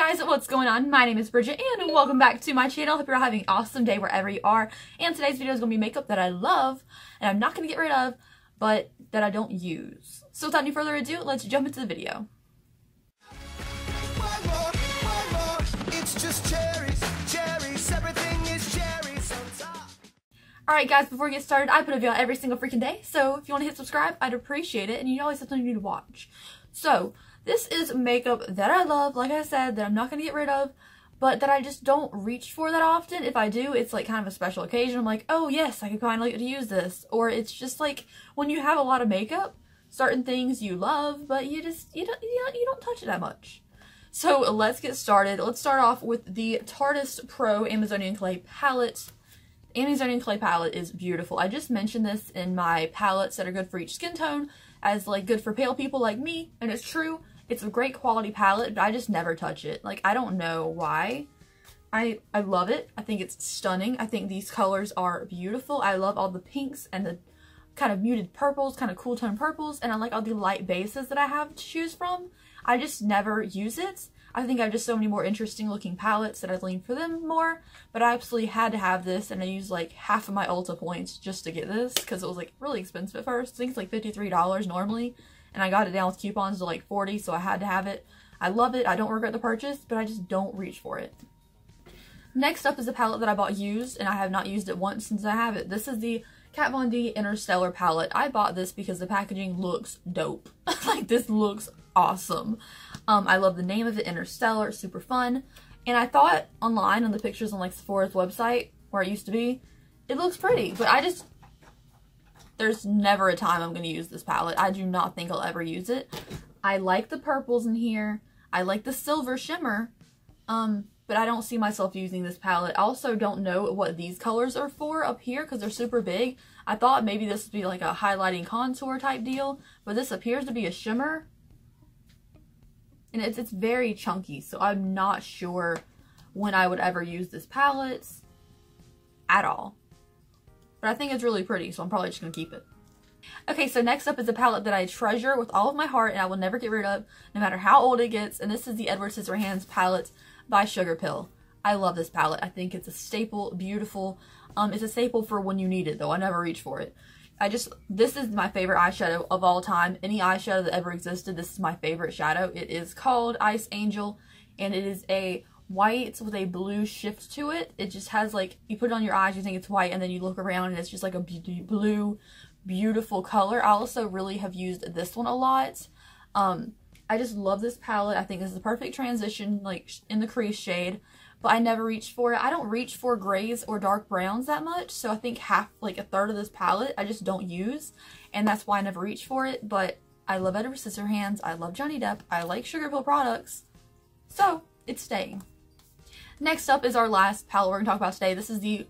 guys, what's going on? My name is Bridget and welcome back to my channel. Hope you're having an awesome day wherever you are. And today's video is going to be makeup that I love and I'm not going to get rid of, but that I don't use. So without any further ado, let's jump into the video. It's just cherries, cherries, everything is cherries on top. Alright guys, before we get started, I put a video out every single freaking day, so if you want to hit subscribe, I'd appreciate it, and you always have something new to watch. So, this is makeup that I love, like I said, that I'm not going to get rid of, but that I just don't reach for that often. If I do, it's like kind of a special occasion. I'm like, oh yes, I could finally get to use this. Or it's just like when you have a lot of makeup, certain things you love, but you don't touch it that much. So let's get started. Let's start off with the Tarteist Pro Amazonian Clay palette. Amazonian Clay palette is beautiful. I just mentioned this in my palettes that are good for each skin tone as like good for pale people like me, and it's true. It's a great quality palette, but I just never touch it. Like, I don't know why. I love it. I think it's stunning. I think these colors are beautiful. I love all the pinks and the kind of muted purples, kind of cool tone purples, and I like all the light bases that I have to choose from. I just never use it. I think I have just so many more interesting looking palettes that I lean for them more, but I absolutely had to have this, and I used like half of my Ulta points just to get this because it was like really expensive at first. I think it's like $53 normally. And I got it down with coupons to like 40, so I had to have it. I love it. I don't regret the purchase, but I just don't reach for it. Next up is a palette that I bought used, and I have not used it once since I have it. This is the Kat Von D Interstellar palette. I bought this because the packaging looks dope. Like, this looks awesome. I love the name of it, Interstellar. It's super fun. And I thought online on the pictures on like Sephora's website, where it used to be, it looks pretty, but there's never a time I'm going to use this palette. I do not think I'll ever use it. I like the purples in here. I like the silver shimmer. But I don't see myself using this palette. I also don't know what these colors are for up here because they're super big. I thought maybe this would be like a highlighting contour type deal, but this appears to be a shimmer. And it's very chunky, so I'm not sure when I would ever use this palette at all. But I think it's really pretty, so I'm probably just going to keep it. Okay, so next up is a palette that I treasure with all of my heart and I will never get rid of, no matter how old it gets. And this is the Edward Scissorhands palette by Sugar Pill. I love this palette. I think it's a staple, beautiful. It's a staple for when you need it, though. I never reach for it. This is my favorite eyeshadow of all time. Any eyeshadow that ever existed, this is my favorite shadow. It is called Ice Angel, and it is a white with a blue shift to it. It just has like, you put it on your eyes, you think it's white, and then you look around and it's just like a blue, beautiful color. I also really have used this one a lot. I just love this palette. I think this is the perfect transition, like in the crease shade, but I never reach for it. I don't reach for grays or dark browns that much, so I think like a third of this palette I just don't use, and that's why I never reach for it. But I love Edward Scissorhands, I love Johnny Depp, I like Sugar Pill products, so it's staying. Next up is our last palette we're going to talk about today. This is the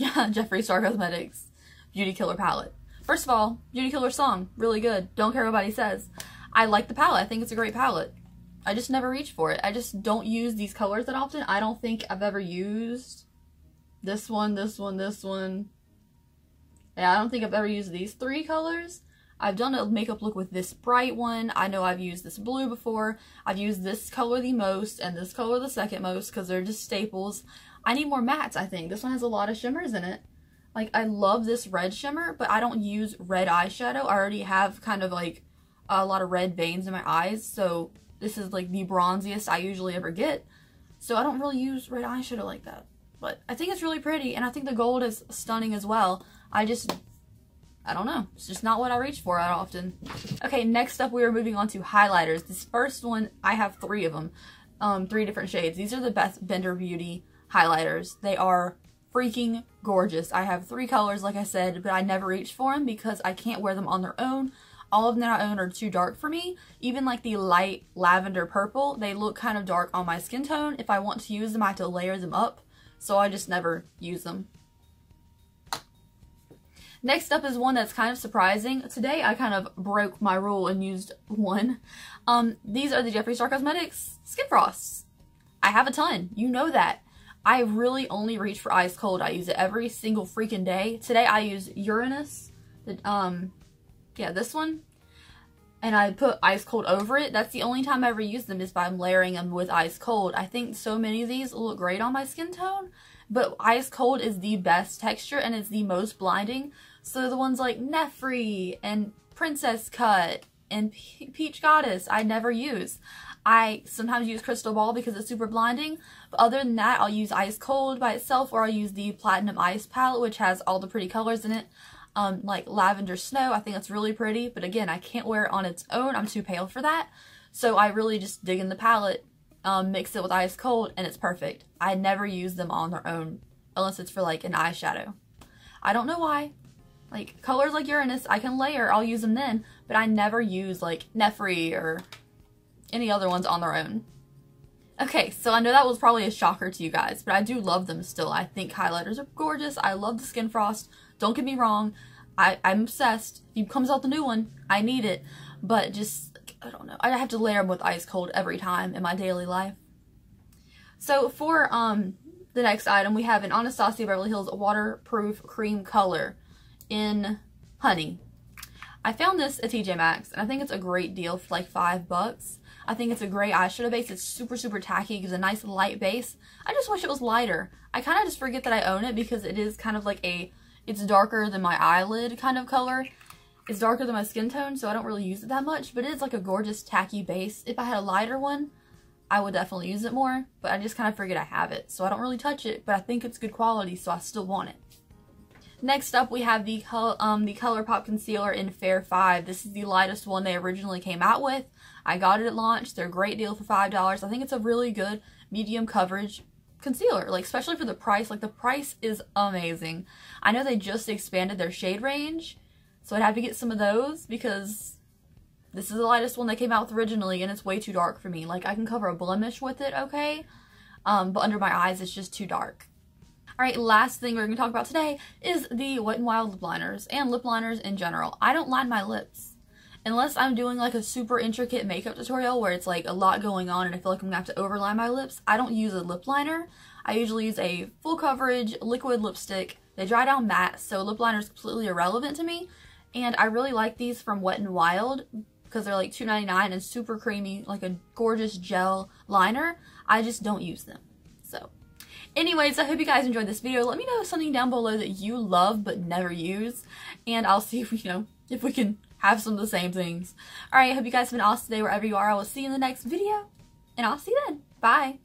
Jeffree Star Cosmetics Beauty Killer palette. First of all, Beauty Killer song, really good. Don't care what anybody says. I like the palette. I think it's a great palette. I just never reach for it. I just don't use these colors that often. I don't think I've ever used this one, this one, this one. Yeah, I don't think I've ever used these three colors. I've done a makeup look with this bright one. I know I've used this blue before. I've used this color the most and this color the second most because they're just staples. I need more mattes, I think. This one has a lot of shimmers in it. Like, I love this red shimmer, but I don't use red eyeshadow. I already have kind of like a lot of red veins in my eyes, so this is like the bronziest I usually ever get. So I don't really use red eyeshadow like that. But I think it's really pretty, and I think the gold is stunning as well. I don't know. It's just not what I reach for that often. Okay, next up we are moving on to highlighters. This first one, I have three of them. 3 different shades. These are the best Bender Beauty highlighters. They are freaking gorgeous. I have 3 colors, like I said, but I never reach for them because I can't wear them on their own. All of them that I own are too dark for me. Even like the light lavender purple, they look kind of dark on my skin tone. If I want to use them, I have to layer them up. So I just never use them. Next up is one that's kind of surprising. Today I kind of broke my rule and used one. These are the Jeffree Star Cosmetics Skin Frosts. I have a ton. You know that. I really only reach for Ice Cold. I use it every single freaking day. Today I use Uranus. Yeah, this one. and I put ice cold over it. That's the only time I ever use them, is by layering them with ice cold. I think so many of these look great on my skin tone, but ice cold is the best texture and it's the most blinding. So the ones like Jeffree and Princess Cut and Peach Goddess I never use. I sometimes use Crystal Ball because it's super blinding, but other than that I'll use ice cold by itself, or I'll use the Platinum Ice palette, which has all the pretty colors in it. Like Lavender Snow, I think that's really pretty, but again, I can't wear it on its own. I'm too pale for that. So I really just dig in the palette, mix it with ice cold, and it's perfect. I never use them on their own unless it's for like an eyeshadow. I don't know why. Like colors like Uranus, I can layer, I'll use them then, but I never use like Jeffree or any other ones on their own. Okay, so I know that was probably a shocker to you guys, but I do love them still. I think highlighters are gorgeous. I love the Skin Frost. Don't get me wrong. I'm obsessed. If it comes out the new one, I need it. But just, I don't know. I have to layer them with ice cold every time in my daily life. So for the next item, we have an Anastasia Beverly Hills Waterproof Cream Color in Honey. I found this at TJ Maxx, and I think it's a great deal for like $5. I think it's a great eyeshadow base. It's super, super tacky. It gives a nice light base. I just wish it was lighter. I kind of just forget that I own it because it is kind of like it's darker than my eyelid kind of color. It's darker than my skin tone, so I don't really use it that much, but it is like a gorgeous tacky base. If I had a lighter one, I would definitely use it more, but I just kind of forget I have it, so I don't really touch it, but I think it's good quality, so I still want it. Next up, we have the ColourPop Concealer in Fair 5. This is the lightest one they originally came out with. I got it at launch. They're a great deal for $5. I think it's a really good medium coverage concealer, like especially for the price. Like the price is amazing. I know they just expanded their shade range, so I'd have to get some of those because this is the lightest one they came out with originally, and it's way too dark for me. Like I can cover a blemish with it, okay, but under my eyes it's just too dark. Alright, last thing we're going to talk about today is the Wet n Wild lip liners and lip liners in general. I don't line my lips. Unless I'm doing like a super intricate makeup tutorial where it's like a lot going on and I feel like I'm going to have to overline my lips, I don't use a lip liner. I usually use a full coverage liquid lipstick. They dry down matte, so lip liner is completely irrelevant to me. And I really like these from Wet n Wild because they're like $2.99 and super creamy, like a gorgeous gel liner. I just don't use them. So anyways, I hope you guys enjoyed this video. Let me know something down below that you love but never use, and I'll see if if we can have some of the same things. Alright, I hope you guys have an awesome day wherever you are. I will see you in the next video, and I'll see you then. Bye!